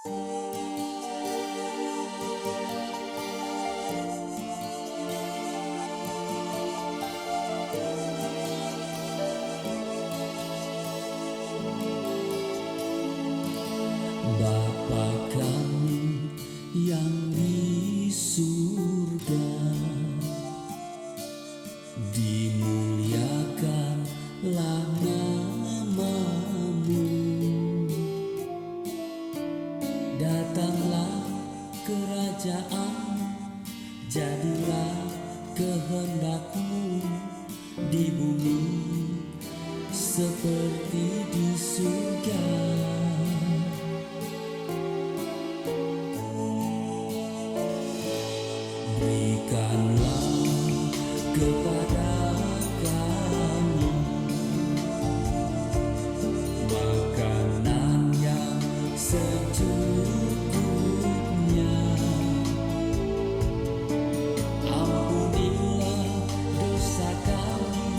Bapa kami yang di surga, dimuliakanlah nama-Mu. Datanglah kerajaan, jadilah kehendak-Mu di bumi seperti di surga. Berikanlah kepada kami makanan yang secukupnya. Ampunilah dosa kami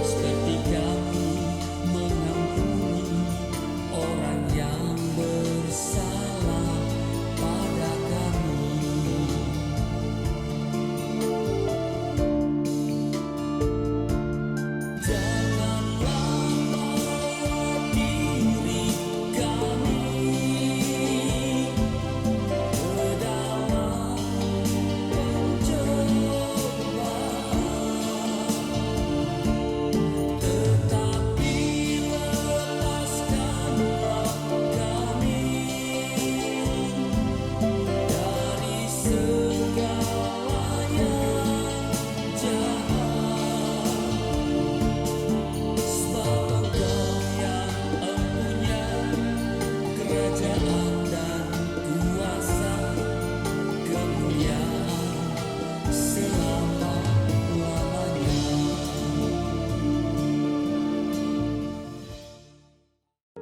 seperti kami mengampuni orang yang bersalah pada kami.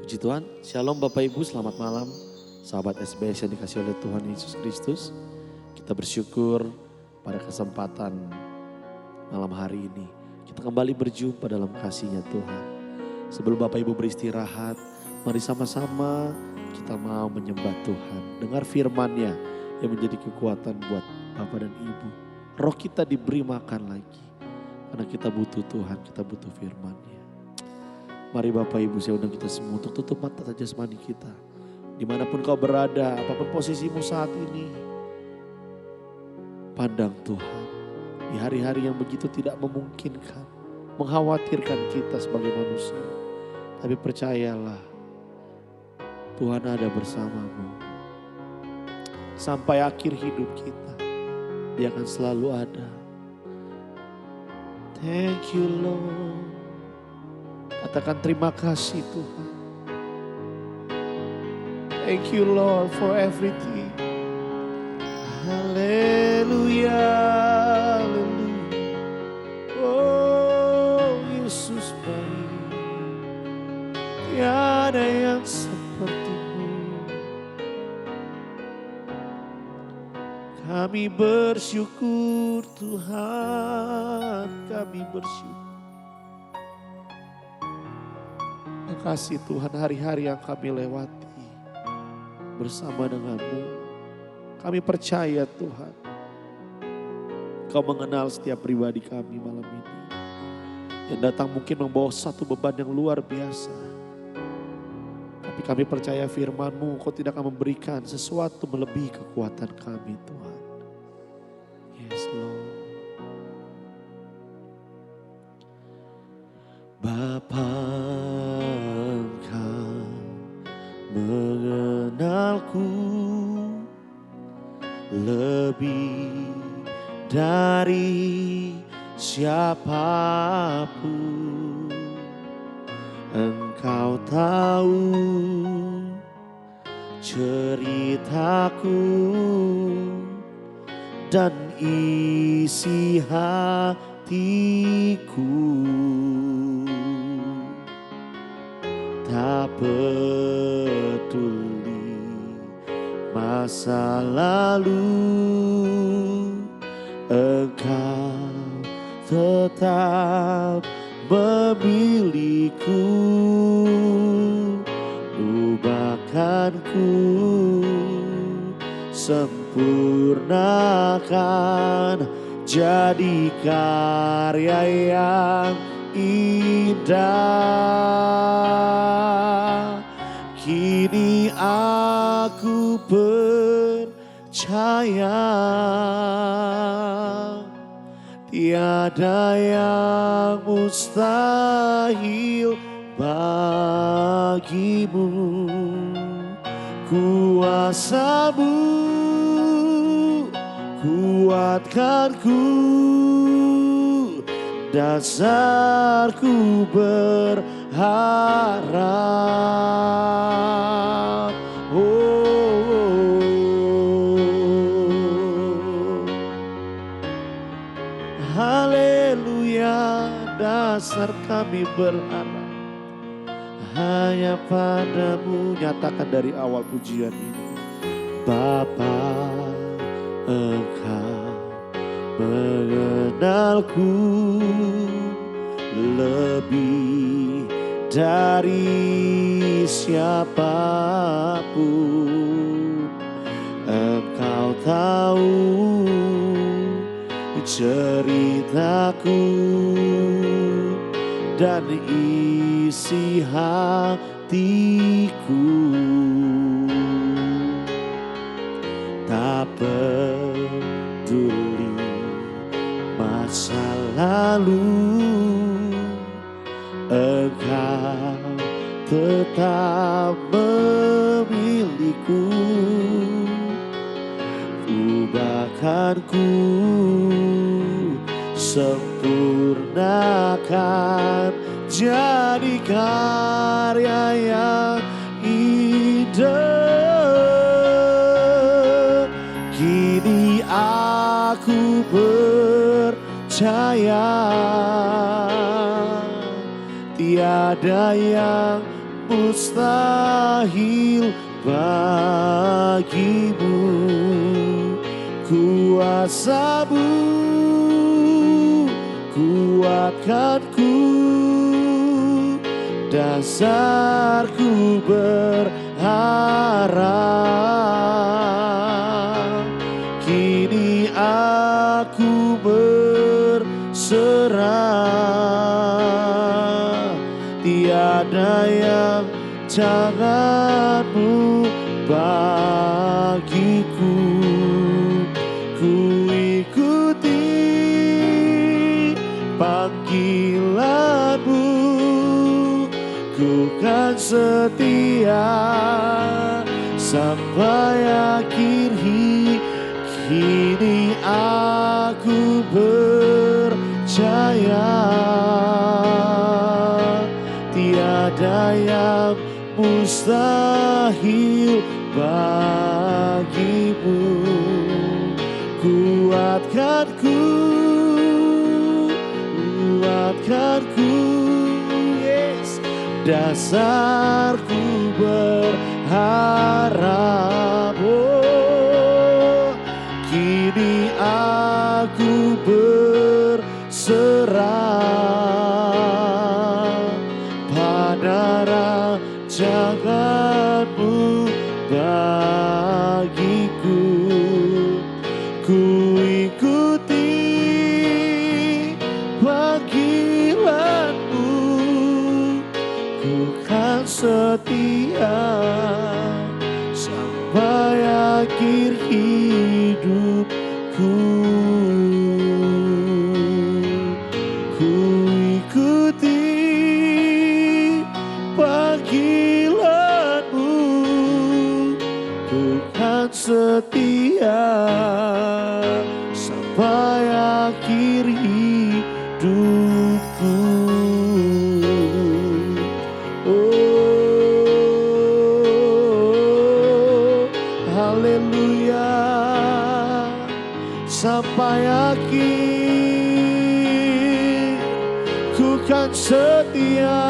Puji Tuhan, Shalom Bapak Ibu, selamat malam. Sahabat SBS yang dikasih oleh Tuhan Yesus Kristus. Kita bersyukur pada kesempatan malam hari ini. Kita kembali berjumpa dalam kasih-Nya Tuhan. Sebelum Bapak Ibu beristirahat, mari sama-sama kita mau menyembah Tuhan. Dengar firman-Nya yang menjadi kekuatan buat Bapak dan Ibu. Roh kita diberi makan lagi. Karena kita butuh Tuhan, kita butuh firman-Nya. Mari Bapak Ibu, saya undang kita semua untuk tutup mata jasmani kita. Dimanapun kau berada, apapun posisimu saat ini. Pandang Tuhan. Di hari-hari yang begitu tidak memungkinkan. Mengkhawatirkan kita sebagai manusia. Tapi percayalah, Tuhan ada bersamamu. Sampai akhir hidup kita, Dia akan selalu ada. Thank you Lord. Katakan terima kasih Tuhan. Thank you Lord for everything. Haleluya, haleluya. Oh Yesus baik. Tiada yang seperti-Mu. Kami bersyukur Tuhan, kami bersyukur. Terima kasih Tuhan, hari-hari yang kami lewati bersama dengan-Mu. Kami percaya Tuhan, Kau mengenal setiap pribadi kami malam ini. Yang datang mungkin membawa satu beban yang luar biasa. Tapi kami percaya firman-Mu, Kau tidak akan memberikan sesuatu melebihi kekuatan kami Tuhan. Yes Lord. Bapa, Engkau mengenalku lebih dari siapapun. Engkau tahu ceritaku dan isi hatiku. Tak peduli masa lalu, Engkau tetap memilihku. Ubahkanku sempurnakan jadi karya yang indah. Kini aku percaya tiada yang mustahil bagimu. Kuasa-Mu kuatkanku, dasarku berharap. Haleluya, dasar kami berharap hanya padamu. Nyatakan dari awal pujian ini. Bapa, Engkau mengenalku lebih dari siapapun. Engkau tahu ceritaku dan isi hatiku. Tak peduli masa lalu, Engkau tetap memiliku. Ubahkanku, sempurnakan jadi karya yang indah. Kini aku percaya tiada yang mustahil bagimu. Kuasa-Mu kuatkanku, dasarku berharap. Kini aku berserah, tiada yang jangan-Mu bagiku. Ku ikuti panggilan-Mu, ku kan setia sampai akhir hidup. Kini aku percaya tiada yang mustahil bagimu. Kuatkanku, yes, dasarku berharap. Kini aku berserah pada rancangan-Mu bagiku. Ku ikuti panggilan-Mu, ku kan setia sampai akhir hidupku. Ku ikuti panggilan-Mu, ku kan setia sampai akhir hidupku. Oh, haleluya, sampai akhir ku kan setia,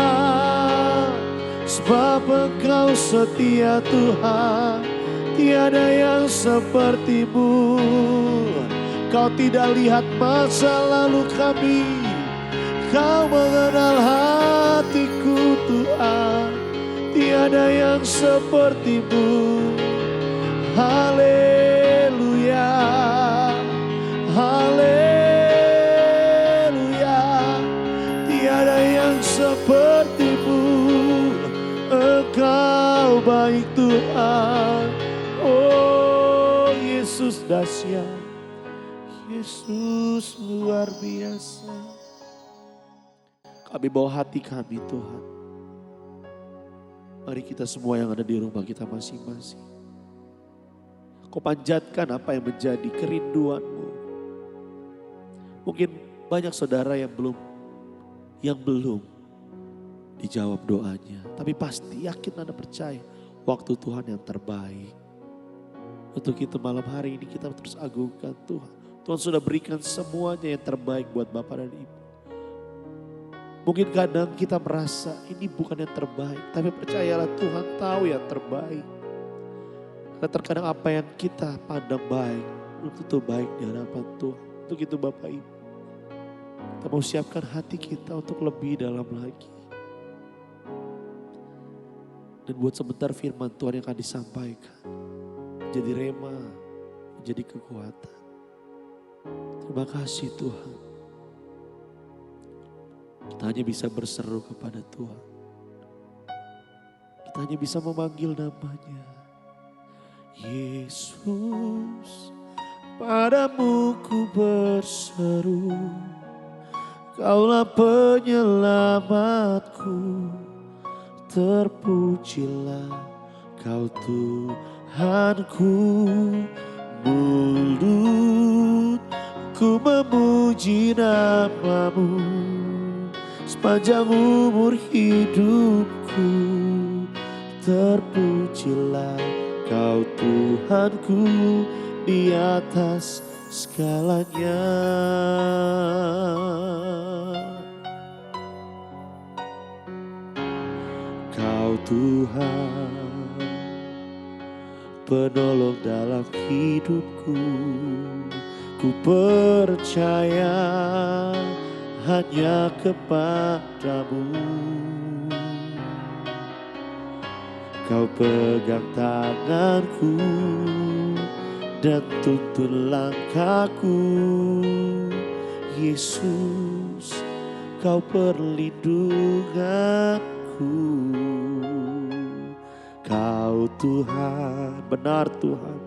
sebab Engkau setia Tuhan. Tiada yang seperti-Mu. Kau tidak lihat masa lalu kami, Kau mengenal hatiku Tuhan. Tiada yang seperti-Mu. Haleluya. Tuhan. Oh Yesus dahsyat, Yesus luar biasa. Kami bawa hati kami Tuhan. Mari kita semua yang ada di rumah kita masing-masing. Kau panjatkan apa yang menjadi kerinduanmu. Mungkin banyak saudara yang belum dijawab doanya. Tapi pasti yakin Anda percaya waktu Tuhan yang terbaik. Untuk itu malam hari ini kita terus agungkan Tuhan. Tuhan sudah berikan semuanya yang terbaik buat Bapak dan Ibu. Mungkin kadang kita merasa ini bukan yang terbaik. Tapi percayalah Tuhan tahu yang terbaik. Karena terkadang apa yang kita pandang baik, belum tentu baik di hadapan Tuhan. Untuk itu Bapak Ibu, kita mau siapkan hati kita untuk lebih dalam lagi. Dan buat sebentar firman Tuhan yang akan disampaikan, menjadi rema, menjadi kekuatan. Terima kasih Tuhan. Kita hanya bisa berseru kepada Tuhan. Kita hanya bisa memanggil namanya. Yesus, padamu ku berseru, Kaulah penyelamatku, terpujilah Kau Tuhanku. Mulutku memuji namamu sepanjang umur hidupku, terpujilah Kau Tuhanku di atas segalanya. Kau Tuhan, penolong dalam hidupku, ku percaya hanya kepadamu. Kau pegang tanganku dan tuntun langkahku. Yesus, Kau perlindunganku. Kau Tuhan, benar Tuhan,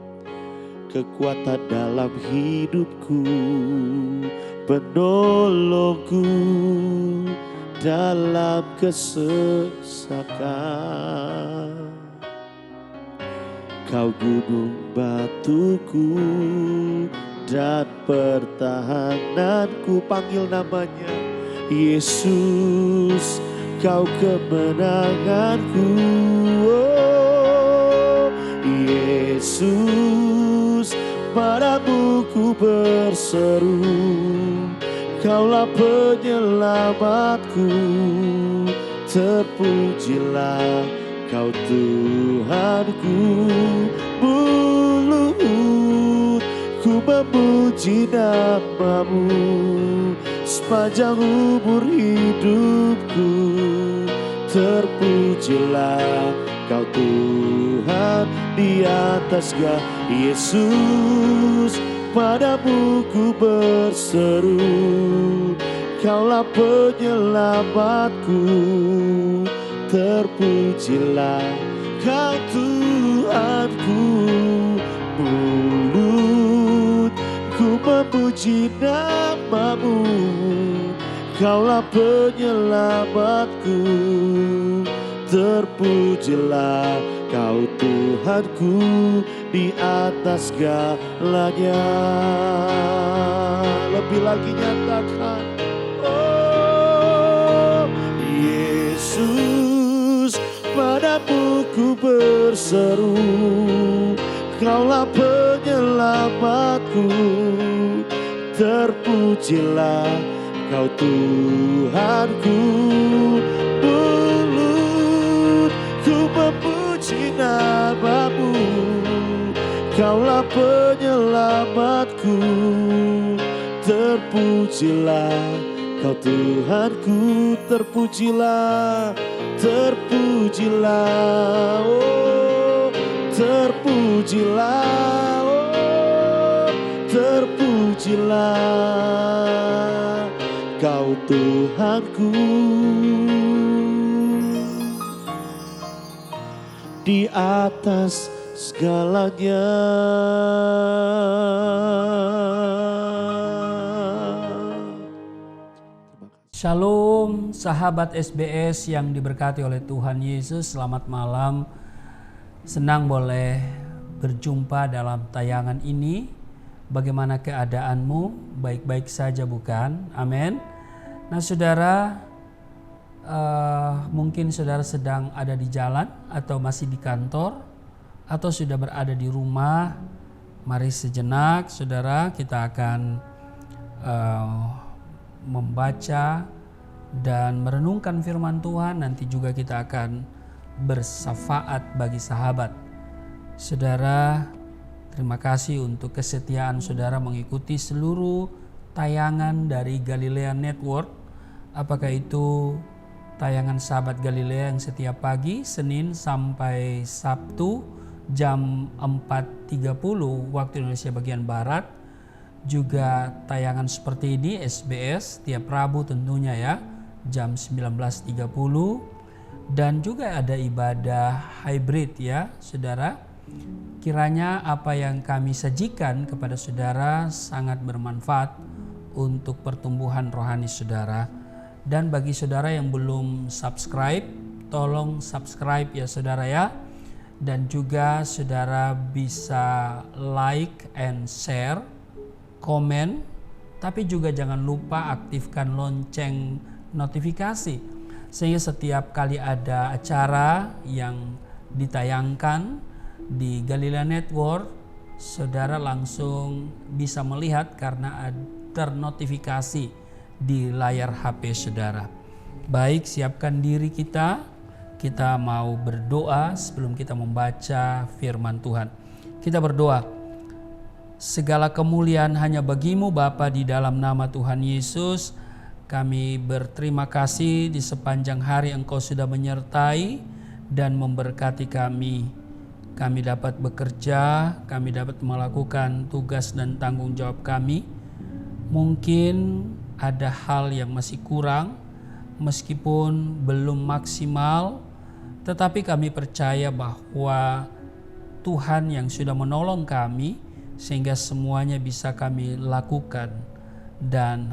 kekuatan dalam hidupku, penolongku dalam kesesakan. Kau gunung batuku dan pertahananku, panggil namanya. Yesus, Kau kemenanganku. Oh, Yesus, padamu ku berseru, Kaulah penyelamatku, terpujilah Kau Tuhanku. Mulutku memuji namamu sepanjang umur hidupku, terpujilah Kau Tuhan di atas segala. Yesus, padamu ku berseru, Kaulah penyelamatku, terpujilah Kau Tuhanku. Mulutku memuji namamu, Kaulah penyelamatku, terpujilah Kau Tuhanku di atas segalanya. Lebih lagi nyatakan, oh Yesus, padamu ku berseru, Kaulah penyelamatku, terpujilah Kau Tuhanku. Mulutku memuji namamu, Kaulah penyelamatku, terpujilah Kau Tuhanku, terpujilah, terpujilah, oh terpujilah, oh terpujilah Kau Tuhanku. di atas segalanya. Shalom sahabat SBS yang diberkati oleh Tuhan Yesus, selamat malam. Senang boleh berjumpa dalam tayangan ini. Bagaimana keadaanmu? Baik-baik saja bukan? Amin. Nah saudara, mungkin saudara sedang ada di jalan atau masih di kantor atau sudah berada di rumah. Mari sejenak saudara, kita akan membaca dan merenungkan firman Tuhan. Nanti juga kita akan bersafaat bagi sahabat. Saudara, terima kasih untuk kesetiaan saudara mengikuti seluruh tayangan dari Galilea Network. Apakah itu tayangan sahabat Galilea yang setiap pagi Senin sampai Sabtu jam 4.30 waktu Indonesia bagian Barat. Juga tayangan seperti ini SBS tiap Rabu tentunya ya, jam 19.30. Dan juga ada ibadah hybrid ya saudara. Kiranya apa yang kami sajikan kepada saudara sangat bermanfaat untuk pertumbuhan rohani saudara. Dan bagi saudara yang belum subscribe, tolong subscribe ya saudara ya. Dan juga saudara bisa like and share, komen, tapi juga jangan lupa aktifkan lonceng notifikasi sehingga setiap kali ada acara yang ditayangkan di Galilea Network, saudara langsung bisa melihat karena ternotifikasi di layar HP saudara. Baik, siapkan diri kita mau berdoa sebelum kita membaca firman Tuhan. Kita berdoa. Segala kemuliaan hanya bagimu Bapa, di dalam nama Tuhan Yesus. Kami berterima kasih di sepanjang hari Engkau sudah menyertai dan memberkati kami. Kami dapat bekerja, kami dapat melakukan tugas dan tanggung jawab kami. Mungkin ada hal yang masih kurang, meskipun belum maksimal, tetapi kami percaya bahwa Tuhan yang sudah menolong kami sehingga semuanya bisa kami lakukan. Dan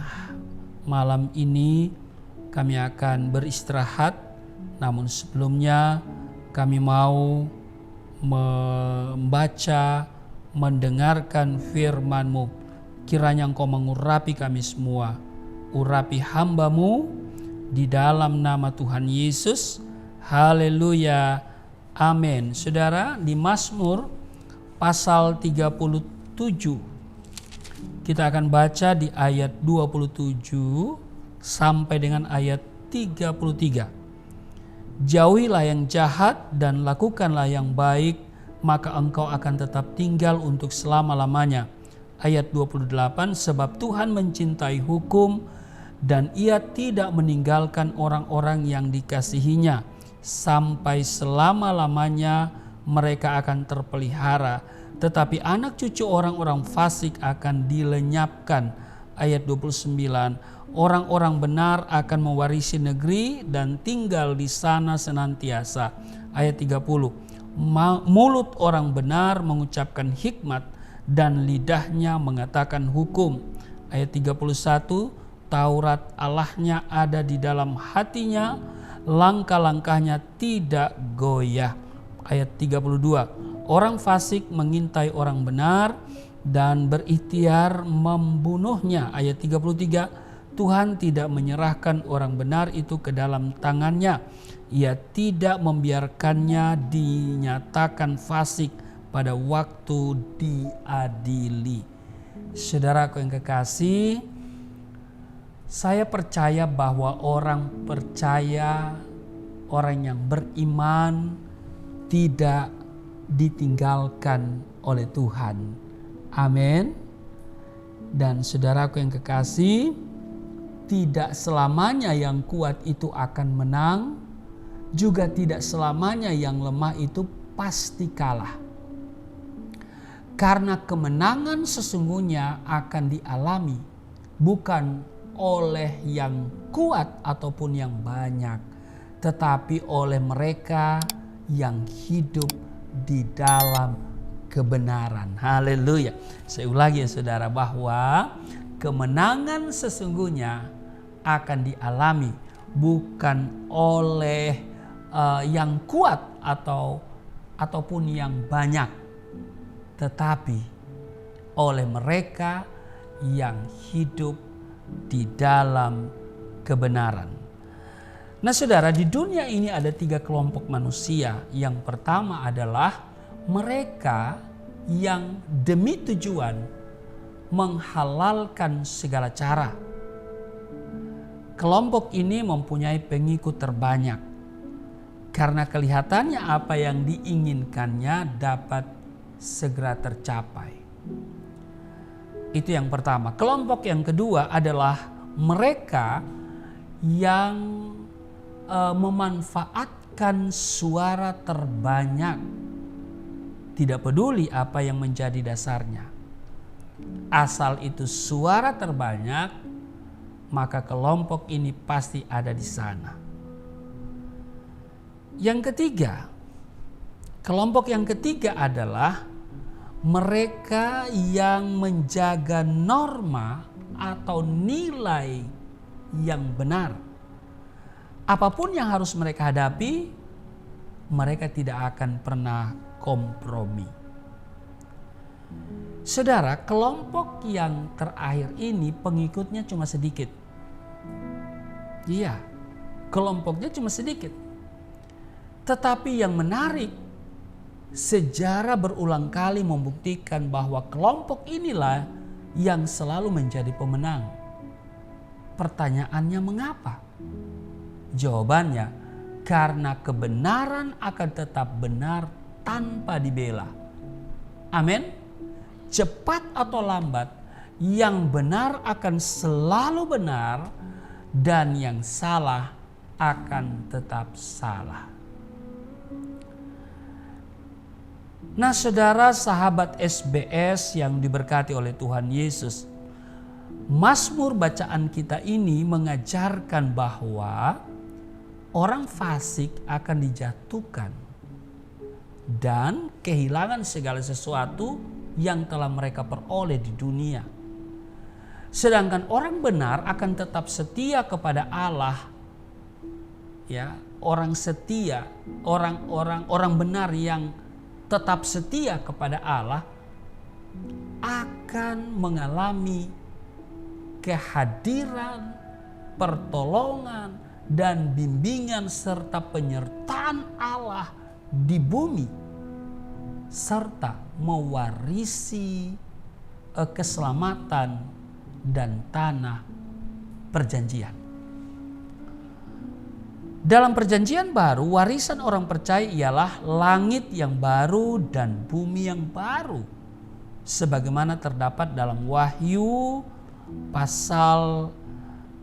malam ini kami akan beristirahat, namun sebelumnya kami mau membaca, mendengarkan firman-Mu. Kiranya Engkau mengurapi kami semua, urapi hamba-Mu di dalam nama Tuhan Yesus. Haleluya, amin. Saudara, di Mazmur pasal 37 kita akan baca di ayat 27 sampai dengan ayat 33. Jauhilah yang jahat dan lakukanlah yang baik, maka engkau akan tetap tinggal untuk selama-lamanya. Ayat 28, sebab Tuhan mencintai hukum dan ia tidak meninggalkan orang-orang yang dikasihinya. Sampai selama-lamanya mereka akan terpelihara, tetapi anak cucu orang-orang fasik akan dilenyapkan. Ayat 29, orang-orang benar akan mewarisi negeri dan tinggal di sana senantiasa. Ayat 30, mulut orang benar mengucapkan hikmat dan lidahnya mengatakan hukum. Ayat 31, Taurat Allahnya ada di dalam hatinya, langkah-langkahnya tidak goyah. Ayat 32, orang fasik mengintai orang benar dan berikhtiar membunuhnya. Ayat 33, Tuhan tidak menyerahkan orang benar itu ke dalam tangannya. Ia tidak membiarkannya dinyatakan fasik pada waktu diadili. Saudaraku yang kekasih, saya percaya bahwa orang percaya, orang yang beriman tidak ditinggalkan oleh Tuhan. Amin. Dan saudaraku yang kekasih, tidak selamanya yang kuat itu akan menang, juga tidak selamanya yang lemah itu pasti kalah. Karena kemenangan sesungguhnya akan dialami bukan oleh yang kuat ataupun yang banyak, tetapi oleh mereka yang hidup di dalam kebenaran. Haleluya. Saya ulangi ya saudara, bahwa kemenangan sesungguhnya akan dialami bukan oleh yang kuat ataupun yang banyak, tetapi oleh mereka yang hidup di dalam kebenaran. Nah saudara, di dunia ini ada 3 kelompok manusia. Yang pertama adalah mereka yang demi tujuan menghalalkan segala cara. Kelompok ini mempunyai pengikut terbanyak karena kelihatannya apa yang diinginkannya dapat segera tercapai. Itu yang pertama. Kelompok yang kedua adalah mereka yang memanfaatkan suara terbanyak, tidak peduli apa yang menjadi dasarnya. Asal itu suara terbanyak, maka kelompok ini pasti ada di sana. Yang ketiga, kelompok yang ketiga adalah mereka yang menjaga norma atau nilai yang benar. Apapun yang harus mereka hadapi, mereka tidak akan pernah kompromi. Saudara, kelompok yang terakhir ini pengikutnya cuma sedikit. Iya, kelompoknya cuma sedikit. Tetapi yang menarik, sejarah berulang kali membuktikan bahwa kelompok inilah yang selalu menjadi pemenang. Pertanyaannya mengapa? Jawabannya, karena kebenaran akan tetap benar tanpa dibela. Amin. Cepat atau lambat, yang benar akan selalu benar dan yang salah akan tetap salah. Nah saudara, sahabat SBS yang diberkati oleh Tuhan Yesus, Mazmur bacaan kita ini mengajarkan bahwa orang fasik akan dijatuhkan dan kehilangan segala sesuatu yang telah mereka peroleh di dunia. Sedangkan orang benar akan tetap setia kepada Allah. Ya, orang setia, orang benar yang tetap setia kepada Allah akan mengalami kehadiran, pertolongan, dan bimbingan serta penyertaan Allah di bumi, serta mewarisi keselamatan dan tanah perjanjian. Dalam perjanjian baru, warisan orang percaya ialah langit yang baru dan bumi yang baru, sebagaimana terdapat dalam Wahyu pasal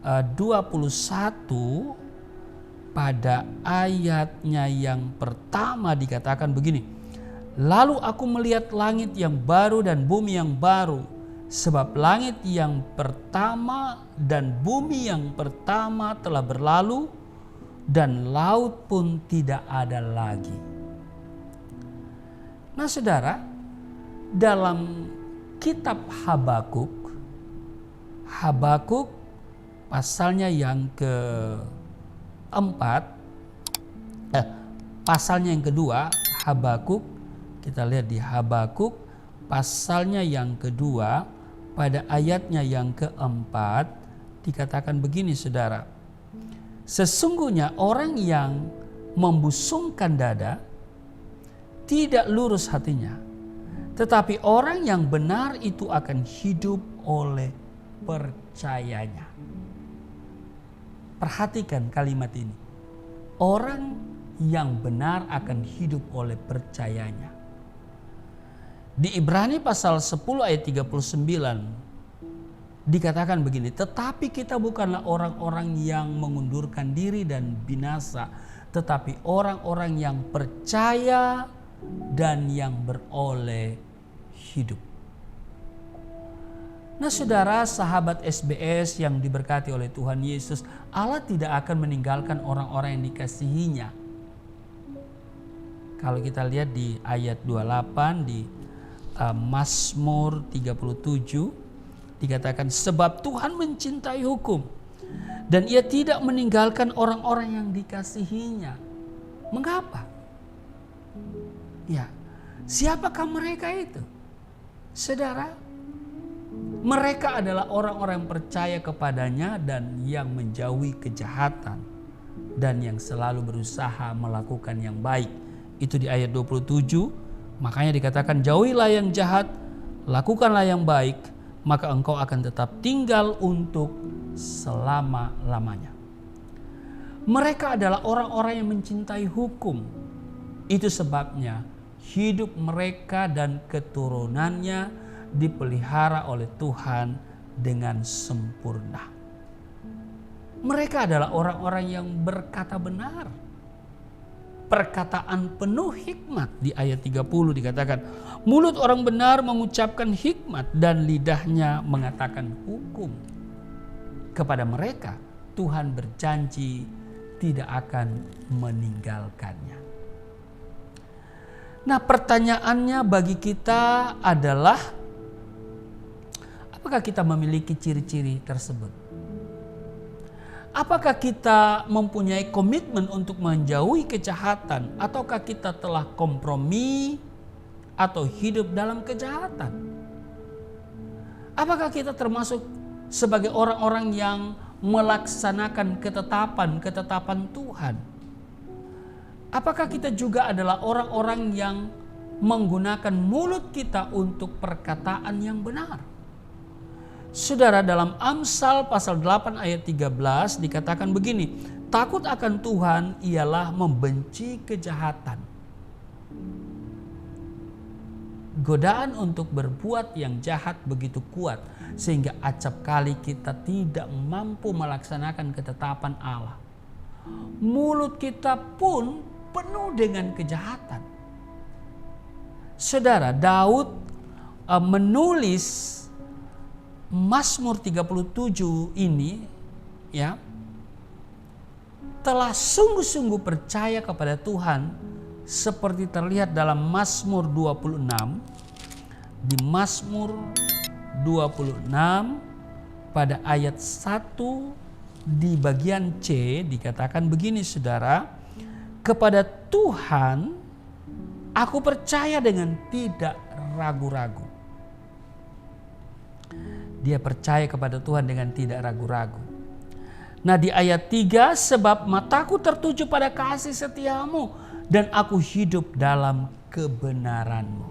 21 pada ayatnya yang pertama dikatakan begini. Lalu aku melihat langit yang baru dan bumi yang baru, sebab langit yang pertama dan bumi yang pertama telah berlalu dan laut pun tidak ada lagi. Nah saudara, dalam kitab Habakuk pasalnya yang pasalnya yang kedua, Habakuk, kita lihat di Habakuk pasalnya yang kedua pada ayatnya yang keempat dikatakan begini saudara. Sesungguhnya orang yang membusungkan dada tidak lurus hatinya, tetapi orang yang benar itu akan hidup oleh percayanya. Perhatikan kalimat ini. Orang yang benar akan hidup oleh percayanya. Di Ibrani pasal 10 ayat 39 dikatakan begini, tetapi kita bukanlah orang-orang yang mengundurkan diri dan binasa, tetapi orang-orang yang percaya dan yang beroleh hidup. Nah saudara, sahabat SBS yang diberkati oleh Tuhan Yesus, Allah tidak akan meninggalkan orang-orang yang dikasihinya. Kalau kita lihat di ayat 28 di Mazmur 37 dikatakan, sebab Tuhan mencintai hukum dan ia tidak meninggalkan orang-orang yang dikasihinya. Mengapa? Ya, siapakah mereka itu? Saudara, mereka adalah orang-orang yang percaya kepadanya dan yang menjauhi kejahatan dan yang selalu berusaha melakukan yang baik. Itu di ayat 27. Makanya dikatakan, jauhilah yang jahat, lakukanlah yang baik, maka engkau akan tetap tinggal untuk selama-lamanya. Mereka adalah orang-orang yang mencintai hukum. Itu sebabnya hidup mereka dan keturunannya dipelihara oleh Tuhan dengan sempurna. Mereka adalah orang-orang yang berkata benar. Perkataan penuh hikmat di ayat 30 dikatakan, mulut orang benar mengucapkan hikmat dan lidahnya mengatakan hukum. Kepada mereka Tuhan berjanji tidak akan meninggalkannya. Nah, pertanyaannya bagi kita adalah, apakah kita memiliki ciri-ciri tersebut? Apakah kita mempunyai komitmen untuk menjauhi kejahatan, ataukah kita telah kompromi atau hidup dalam kejahatan? Apakah kita termasuk sebagai orang-orang yang melaksanakan ketetapan Tuhan? Apakah kita juga adalah orang-orang yang menggunakan mulut kita untuk perkataan yang benar? Saudara, dalam Amsal pasal 8 ayat 13 dikatakan begini, takut akan Tuhan ialah membenci kejahatan. Godaan untuk berbuat yang jahat begitu kuat sehingga acap kali kita tidak mampu melaksanakan ketetapan Allah. Mulut kita pun penuh dengan kejahatan. Saudara, Daud menulis Mazmur 37 ini ya telah sungguh-sungguh percaya kepada Tuhan, seperti terlihat dalam Mazmur 26. Di Mazmur 26 pada ayat 1 di bagian C dikatakan begini, saudara, kepada Tuhan aku percaya dengan tidak ragu-ragu. Dia percaya kepada Tuhan dengan tidak ragu-ragu. Nah, di ayat 3, sebab mataku tertuju pada kasih setiamu dan aku hidup dalam kebenaranmu.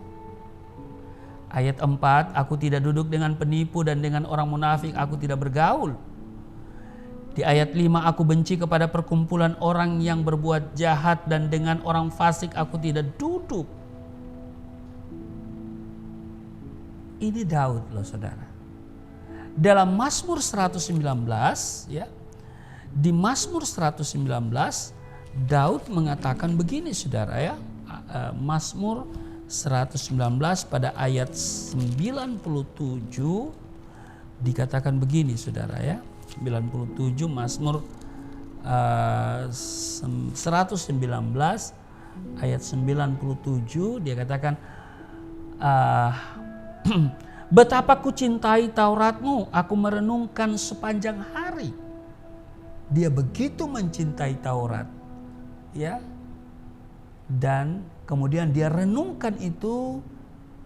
Ayat 4, aku tidak duduk dengan penipu dan dengan orang munafik aku tidak bergaul. Di ayat 5, aku benci kepada perkumpulan orang yang berbuat jahat dan dengan orang fasik aku tidak duduk. Ini Daud loh, saudara. Dalam Mazmur 119 ya, di Mazmur 119 Daud mengatakan begini, saudara ya, Mazmur 119 pada ayat 97 dikatakan begini, saudara ya, 97 Mazmur 119 ayat 97 dia katakan, betapa ku cintai Tauratmu, aku merenungkan sepanjang hari. Dia begitu mencintai Taurat, ya, dan kemudian dia renungkan itu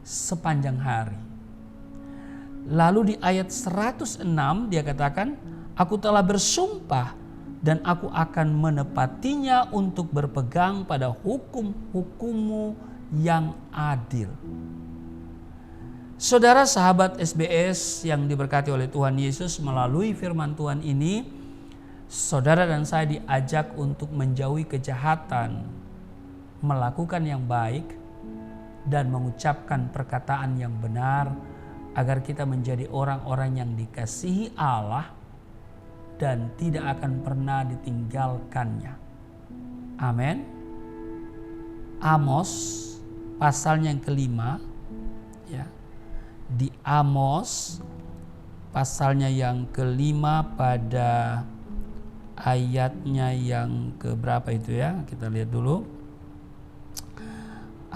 sepanjang hari. Lalu di ayat 106 dia katakan, aku telah bersumpah dan aku akan menepatinya untuk berpegang pada hukum-hukum-Mu yang adil. Saudara, sahabat SBS yang diberkati oleh Tuhan Yesus, melalui firman Tuhan ini, saudara dan saya diajak untuk menjauhi kejahatan, melakukan yang baik, dan mengucapkan perkataan yang benar, agar kita menjadi orang-orang yang dikasihi Allah dan tidak akan pernah ditinggalkannya. Amin. Amos pasalnya yang kelima, ya. Di Amos pasalnya yang kelima pada ayatnya yang keberapa itu ya, kita lihat dulu.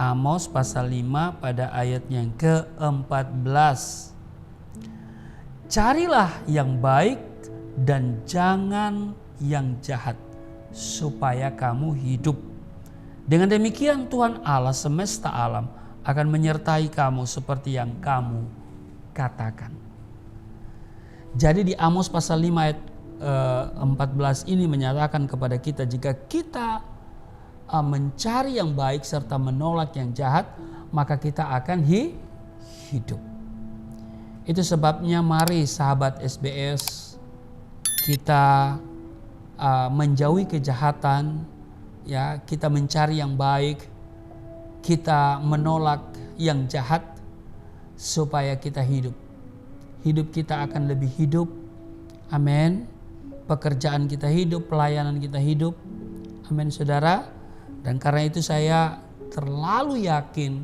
Amos pasal 5 pada ayat yang ke-14. Carilah yang baik dan jangan yang jahat, supaya kamu hidup. Dengan demikian Tuhan Allah semesta alam akan menyertai kamu seperti yang kamu katakan. Jadi di Amos pasal 5 ayat 14 ini menyatakan kepada kita, jika kita mencari yang baik serta menolak yang jahat, maka kita akan hidup. Itu sebabnya mari sahabat SBS, kita menjauhi kejahatan, ya, kita mencari yang baik, kita menolak yang jahat supaya kita hidup. Hidup kita akan lebih hidup. Amin. Pekerjaan kita hidup, pelayanan kita hidup. Amin, saudara. Dan karena itu saya terlalu yakin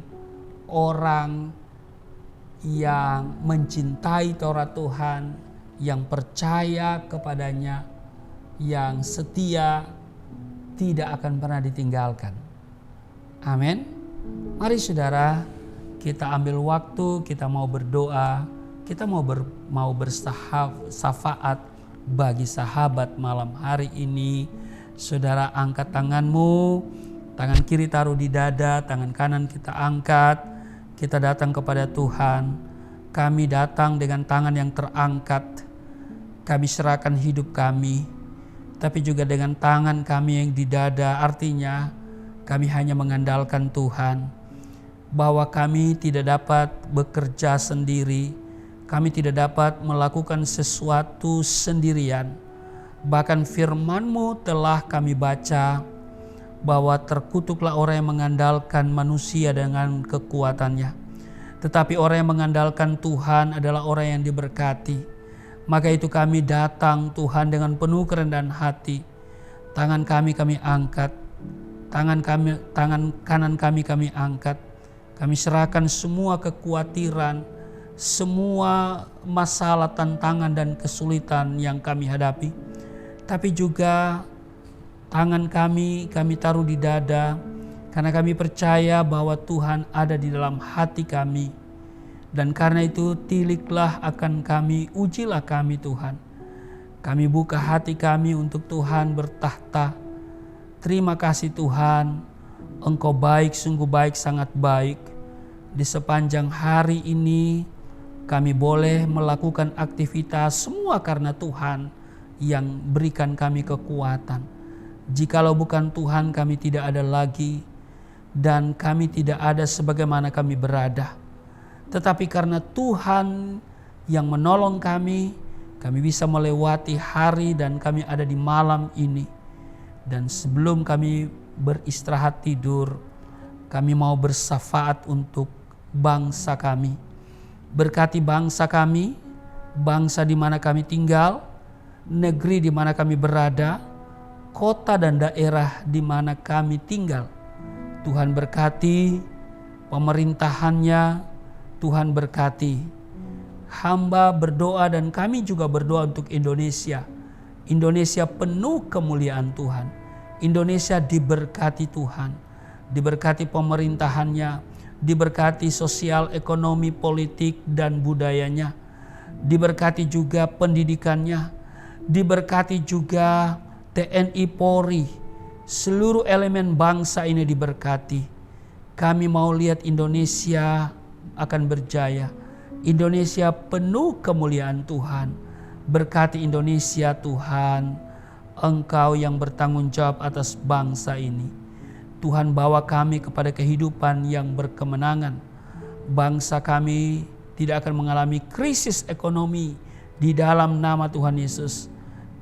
orang yang mencintai Taurat Tuhan, yang percaya kepadanya, yang setia, tidak akan pernah ditinggalkan. Amin. Mari saudara, kita ambil waktu, kita mau berdoa, kita mau bersafaat bagi sahabat malam hari ini. Saudara, angkat tanganmu, tangan kiri taruh di dada, tangan kanan kita angkat. Kita datang kepada Tuhan. Kami datang dengan tangan yang terangkat. Kami serahkan hidup kami, tapi juga dengan tangan kami yang di dada. Artinya kami hanya mengandalkan Tuhan, bahwa kami tidak dapat bekerja sendiri, kami tidak dapat melakukan sesuatu sendirian. Bahkan firman-Mu telah kami baca, bahwa terkutuklah orang yang mengandalkan manusia dengan kekuatannya, tetapi orang yang mengandalkan Tuhan adalah orang yang diberkati. Maka itu kami datang Tuhan dengan penuh kerendahan hati. Tangan kami angkat, tangan kanan kami angkat. Kami serahkan semua kekhawatiran, semua masalah, tantangan dan kesulitan yang kami hadapi. Tapi juga tangan kami taruh di dada, karena kami percaya bahwa Tuhan ada di dalam hati kami. Dan karena itu tiliklah akan kami, ujilah kami Tuhan. Kami buka hati kami untuk Tuhan bertahta. Terima kasih Tuhan, Engkau baik, sungguh baik, sangat baik. Di sepanjang hari ini kami boleh melakukan aktivitas semua karena Tuhan yang berikan kami kekuatan. Jikalau bukan Tuhan, kami tidak ada lagi, dan kami tidak ada sebagaimana kami berada. Tetapi karena Tuhan yang menolong kami bisa melewati hari dan kami ada di malam ini. Dan sebelum kami beristirahat tidur, kami mau bersafaat untuk bangsa kami. Berkati bangsa kami, bangsa di mana kami tinggal, negeri di mana kami berada, kota dan daerah di mana kami tinggal. Tuhan berkati pemerintahannya, Tuhan berkati. Hamba berdoa dan kami juga berdoa untuk Indonesia. Indonesia penuh kemuliaan Tuhan. Indonesia diberkati Tuhan. Diberkati pemerintahannya, diberkati sosial, ekonomi, politik dan budayanya. Diberkati juga pendidikannya, diberkati juga TNI Polri. Seluruh elemen bangsa ini diberkati. Kami mau lihat Indonesia akan berjaya. Indonesia penuh kemuliaan Tuhan. Berkati Indonesia Tuhan. Engkau yang bertanggung jawab atas bangsa ini. Tuhan bawa kami kepada kehidupan yang berkemenangan. Bangsa kami tidak akan mengalami krisis ekonomi di dalam nama Tuhan Yesus.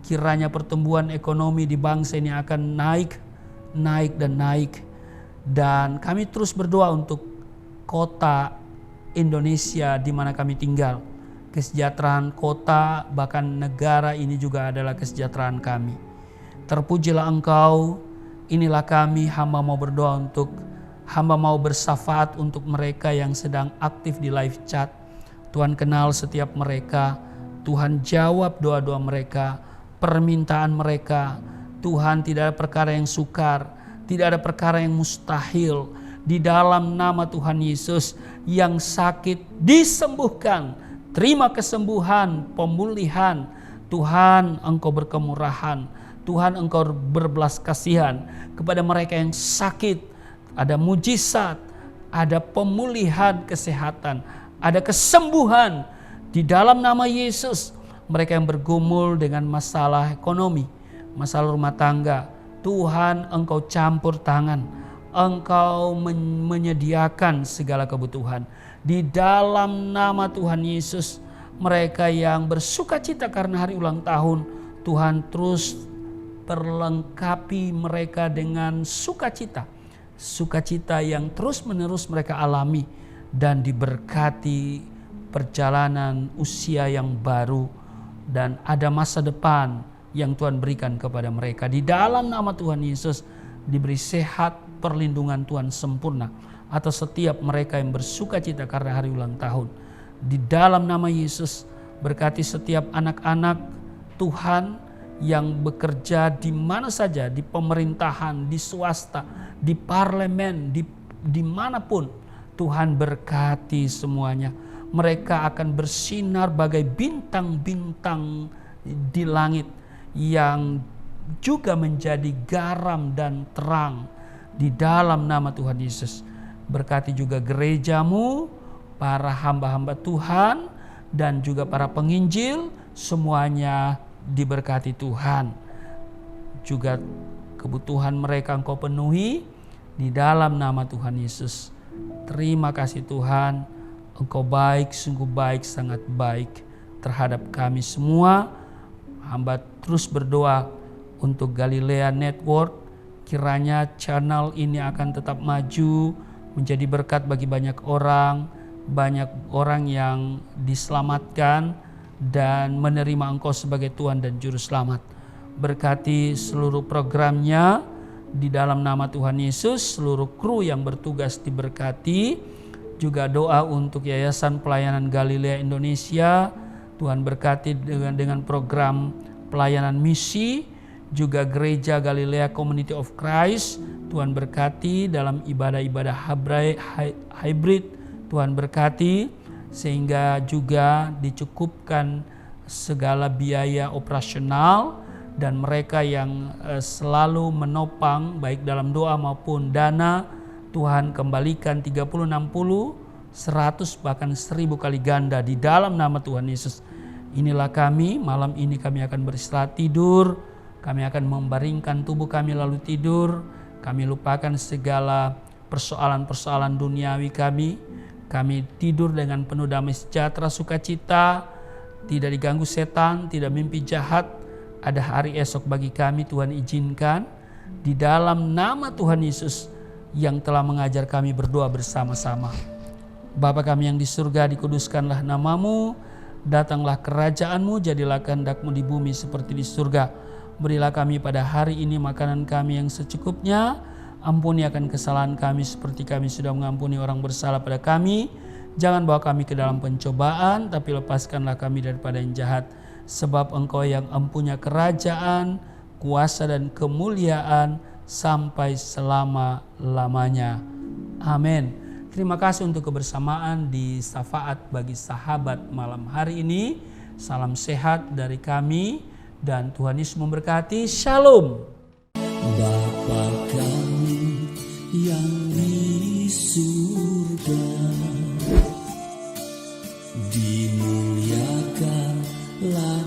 Kiranya pertumbuhan ekonomi di bangsa ini akan naik dan naik. Dan kami terus berdoa untuk kota Indonesia di mana kami tinggal. Kesejahteraan kota bahkan negara ini juga adalah kesejahteraan kami. Terpujilah Engkau. Inilah kami, hamba mau berdoa untuk, hamba mau bersafaat untuk mereka yang sedang aktif di live chat. Tuhan kenal setiap mereka. Tuhan jawab doa-doa mereka, permintaan mereka. Tuhan, tidak ada perkara yang sukar, tidak ada perkara yang mustahil di dalam nama Tuhan Yesus. Yang sakit disembuhkan, terima kesembuhan, pemulihan. Tuhan, Engkau berkemurahan, Tuhan Engkau berbelas kasihan kepada mereka yang sakit. Ada mujizat, ada pemulihan kesehatan, ada kesembuhan di dalam nama Yesus. Mereka yang bergumul dengan masalah ekonomi, masalah rumah tangga, Tuhan Engkau campur tangan, Engkau menyediakan segala kebutuhan. Di dalam nama Tuhan Yesus, mereka yang bersuka cita karena hari ulang tahun, Tuhan terus perlengkapi mereka dengan sukacita. Sukacita yang terus menerus mereka alami dan diberkati perjalanan usia yang baru dan ada masa depan yang Tuhan berikan kepada mereka. Di dalam nama Tuhan Yesus diberi sehat, perlindungan Tuhan sempurna atas setiap mereka yang bersuka cita karena hari ulang tahun. Di dalam nama Yesus berkati setiap anak-anak Tuhan yang bekerja di mana saja, di pemerintahan, di swasta, di parlemen, dimanapun. Tuhan berkati semuanya. Mereka akan bersinar bagai bintang-bintang di langit yang juga menjadi garam dan terang di dalam nama Tuhan Yesus. Berkati juga gerejamu, para hamba-hamba Tuhan, dan juga para penginjil, semuanya diberkati Tuhan. Juga kebutuhan mereka Engkau penuhi di dalam nama Tuhan Yesus. Terima kasih Tuhan, Engkau baik, sungguh baik, sangat baik terhadap kami semua. Hamba terus berdoa untuk Galilea Network, kiranya channel ini akan tetap maju, menjadi berkat bagi banyak orang yang diselamatkan dan menerima Engkau sebagai Tuhan dan Juru Selamat. Berkati seluruh programnya di dalam nama Tuhan Yesus, seluruh kru yang bertugas diberkati. Juga doa untuk Yayasan Pelayanan Galilea Indonesia, Tuhan berkati dengan program pelayanan misi. Juga Gereja Galilea Community of Christ, Tuhan berkati dalam ibadah-ibadah hybrid. Tuhan berkati sehingga juga dicukupkan segala biaya operasional, dan mereka yang selalu menopang baik dalam doa maupun dana, Tuhan kembalikan 30, 60, 100 bahkan 1000 kali ganda di dalam nama Tuhan Yesus. Inilah kami, malam ini kami akan beristirahat tidur, kami akan membaringkan tubuh kami lalu tidur, kami lupakan segala persoalan-persoalan duniawi kami. Kami tidur dengan penuh damai sejahtera, sukacita, tidak diganggu setan, tidak mimpi jahat. Ada hari esok bagi kami, Tuhan izinkan. Di dalam nama Tuhan Yesus yang telah mengajar kami berdoa bersama-sama. Bapa kami yang di surga, dikuduskanlah namamu, datanglah kerajaanmu, jadilah kehendak-mu di bumi seperti di surga. Berilah kami pada hari ini makanan kami yang secukupnya. Ampuni akan kesalahan kami seperti kami sudah mengampuni orang bersalah pada kami. Jangan bawa kami ke dalam pencobaan, tapi lepaskanlah kami daripada yang jahat. Sebab Engkau yang empunya kerajaan, kuasa dan kemuliaan sampai selama-lamanya. Amin. Terima kasih untuk kebersamaan di Syafaat bagi Sahabat malam hari ini. Salam sehat dari kami dan Tuhan Yesus memberkati. Shalom. Bapa kami yang di surga, dimuliakanlah